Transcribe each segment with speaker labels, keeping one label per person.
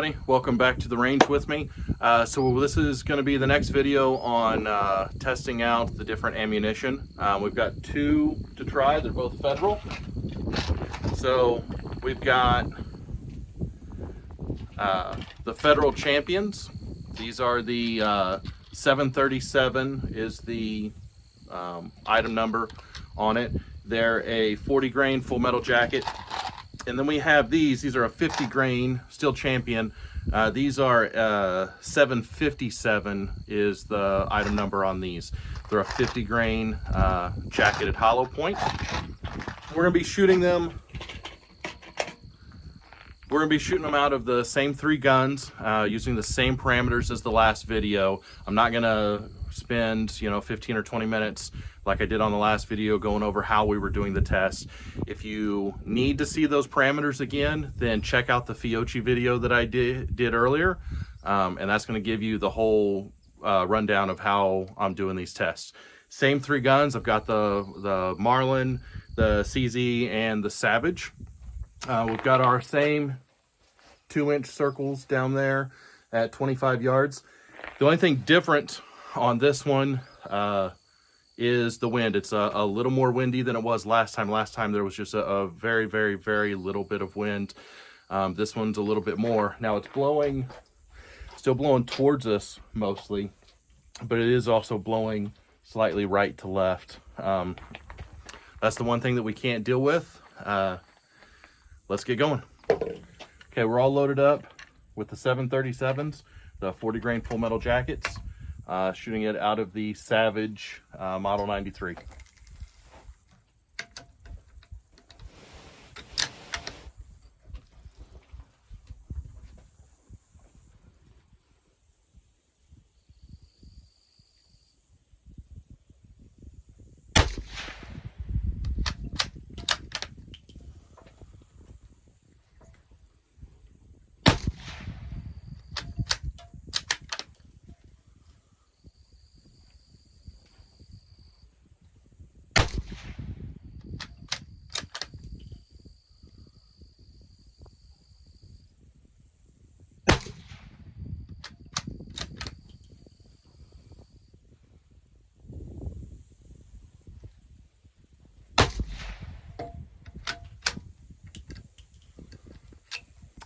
Speaker 1: everybody, welcome back to the range with me. So this is going to be the next video on testing out the different ammunition. We've got two to try. They're both Federal. So we've got the Federal Champions. These are the 737 is the item number on it. They're a 40 grain full metal jacket. And then we have these are a 50 grain Steel Champion. These are 757 is the item number on these. They're a 50 grain jacketed hollow point. We're gonna be shooting them. We're gonna be shooting them out of the same three guns, using the same parameters as the last video. I'm not gonna spend 15 or 20 minutes like I did on the last video going over how we were doing the test. If you need to see those parameters again, then check out the Fiocchi video that I did earlier, and that's going to give you the whole rundown of how I'm doing these tests. Same three guns. I've got the Marlin, the CZ, and the Savage. We've got our same 2-inch circles down there at 25 yards. The only thing different on this one is the wind. It's a little more windy than it was last time. Last time there was just a very, very, very little bit of wind. This one's a little bit more. Now it's blowing, still blowing towards us mostly, but it is also blowing slightly right to left. That's the one thing that we can't deal with. Let's get going. Okay, we're all loaded up with the 737s, the 40 grain full metal jackets. Shooting it out of the Savage Model 93.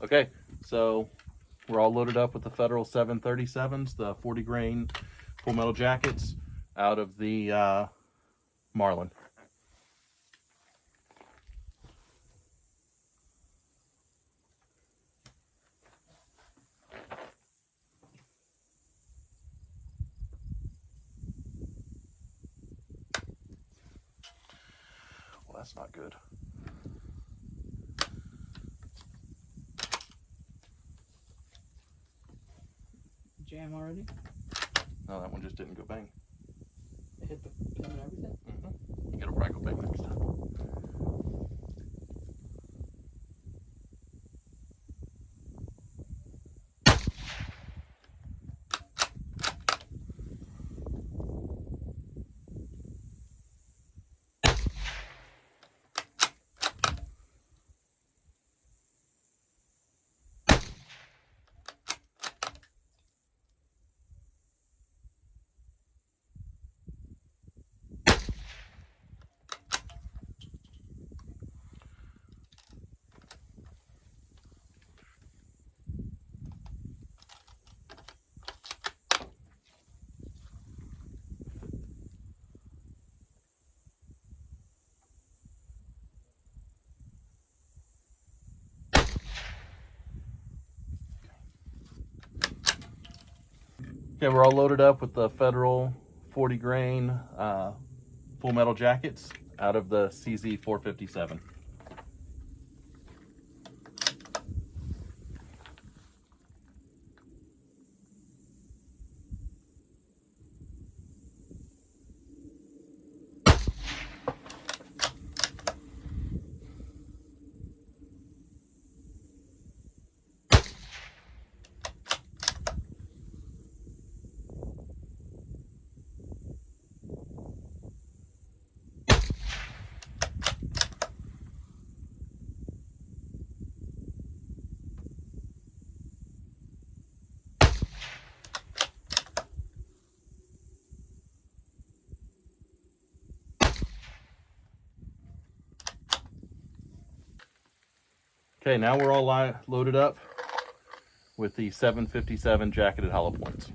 Speaker 1: Okay, so we're all loaded up with the Federal 737s, the 40 grain full metal jackets out of the Marlin. Well, that's not good.
Speaker 2: Jam already?
Speaker 1: No, that one just didn't go bang.
Speaker 2: It hit the pin and everything?
Speaker 1: You gotta probably go bang next time. Okay, we're all loaded up with the Federal 40 grain full metal jackets out of the CZ 457. Okay, now we're all loaded up with the 757 jacketed hollow points.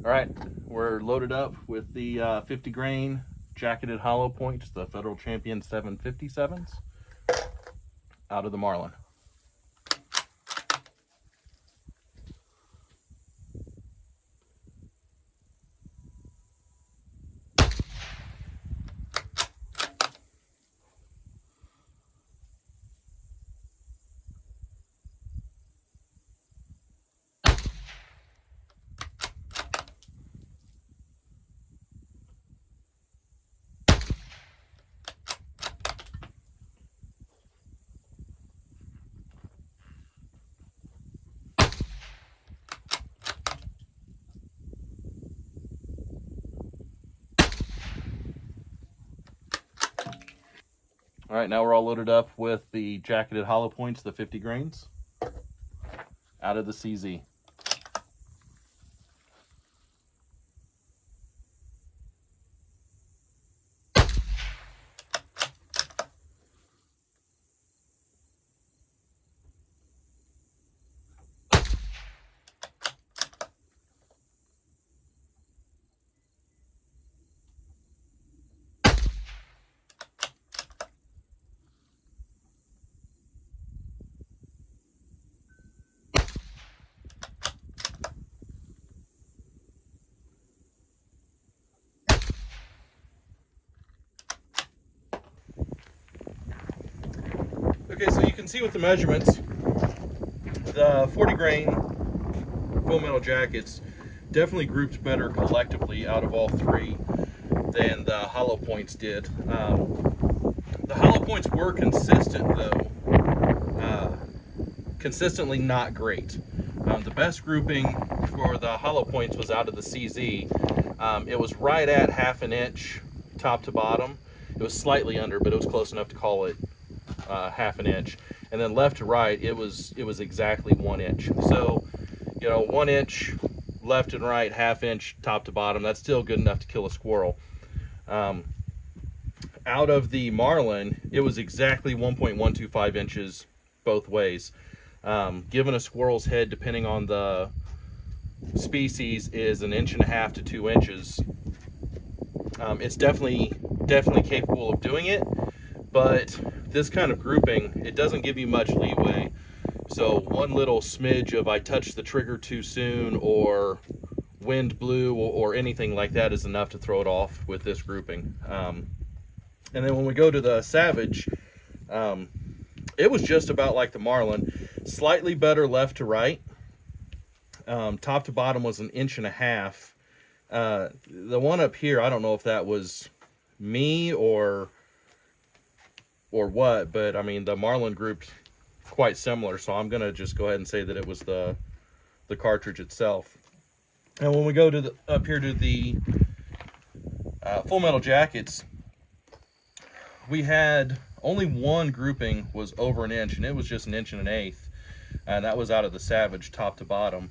Speaker 1: All right, we're loaded up with the 50 grain jacketed hollow points, the Federal Champion 757s, out of the Marlin. All right, now we're all loaded up with the jacketed hollow points, the 50 grains, out of the CZ. Okay, so you can see with the measurements, the 40 grain full metal jackets definitely grouped better collectively out of all three than the hollow points did. The hollow points were consistent though, consistently not great. The best grouping for the hollow points was out of the CZ. It was right at half an inch top to bottom. It was slightly under, but it was close enough to call it half an inch. And then left to right, it was exactly 1 inch. So, you know, 1 inch left and right, half inch top to bottom, that's still good enough to kill a squirrel. Out of the Marlin, it was exactly 1.125 inches both ways. Given a squirrel's head, depending on the species, is 1.5 to 2 inches. It's definitely capable of doing it, but this kind of grouping, it doesn't give you much leeway. So one little smidge of I touched the trigger too soon, or wind blew, or anything like that is enough to throw it off with this grouping. And then when we go to the Savage, it was just about like the Marlin, slightly better left to right. Top to bottom was 1.5 inches. The one up here, I don't know if that was me or what, but I mean the Marlin grouped quite similar, so I'm gonna just go ahead and say that it was the cartridge itself. And when we go to up here to the full metal jackets, we had only one grouping was over 1 inch, and it was just 1 1/8 inches, and that was out of the Savage top to bottom.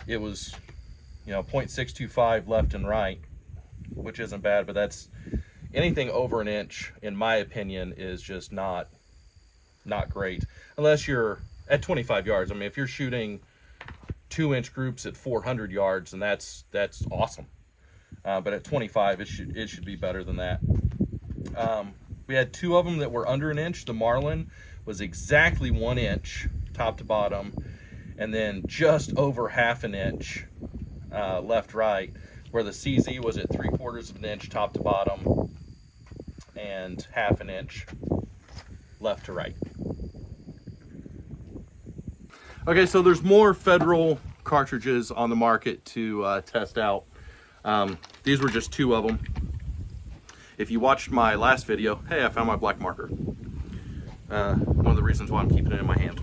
Speaker 1: It was, you know, 0.625 left and right, which isn't bad, but that's anything over 1 inch, in my opinion, is just not great, unless you're at 25 yards. I mean, if you're shooting 2-inch groups at 400 yards, and that's awesome. But at 25, it should be better than that. We had two of them that were under 1 inch. The Marlin was exactly 1 inch top to bottom, and then just over half an inch left right, where the CZ was at 3/4 of an inch top to bottom and half an inch left to right. Okay, so there's more Federal cartridges on the market to test out. These were just 2 of them. If you watched my last video, hey, I found my black marker. One of the reasons why I'm keeping it in my hand.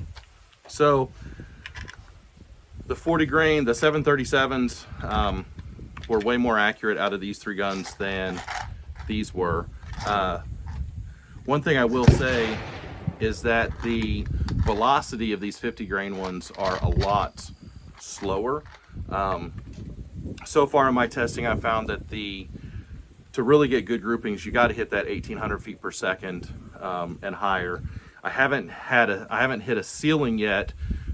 Speaker 1: So the 40 grain, the 737s were way more accurate out of these 3 guns than these were. One thing I will say is that the velocity of these 50 grain ones are a lot slower. So far in my testing, I found that to really get good groupings, you got to hit that 1800 feet per second and higher. I haven't hit a ceiling yet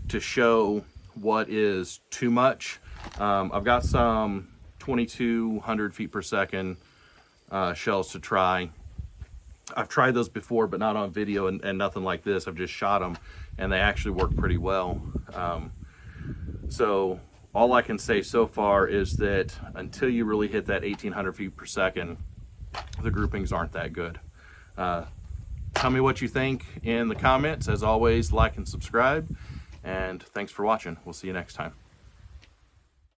Speaker 1: to show what is too much. I've got some 2200 feet per second shells to try. I've tried those before, but not on video and nothing like this. I've just shot them and they actually work pretty well. So all I can say so far is that until you really hit that 1800 feet per second, the groupings aren't that good. Tell me what you think in the comments. As always, like and subscribe, and thanks for watching. We'll see you next time.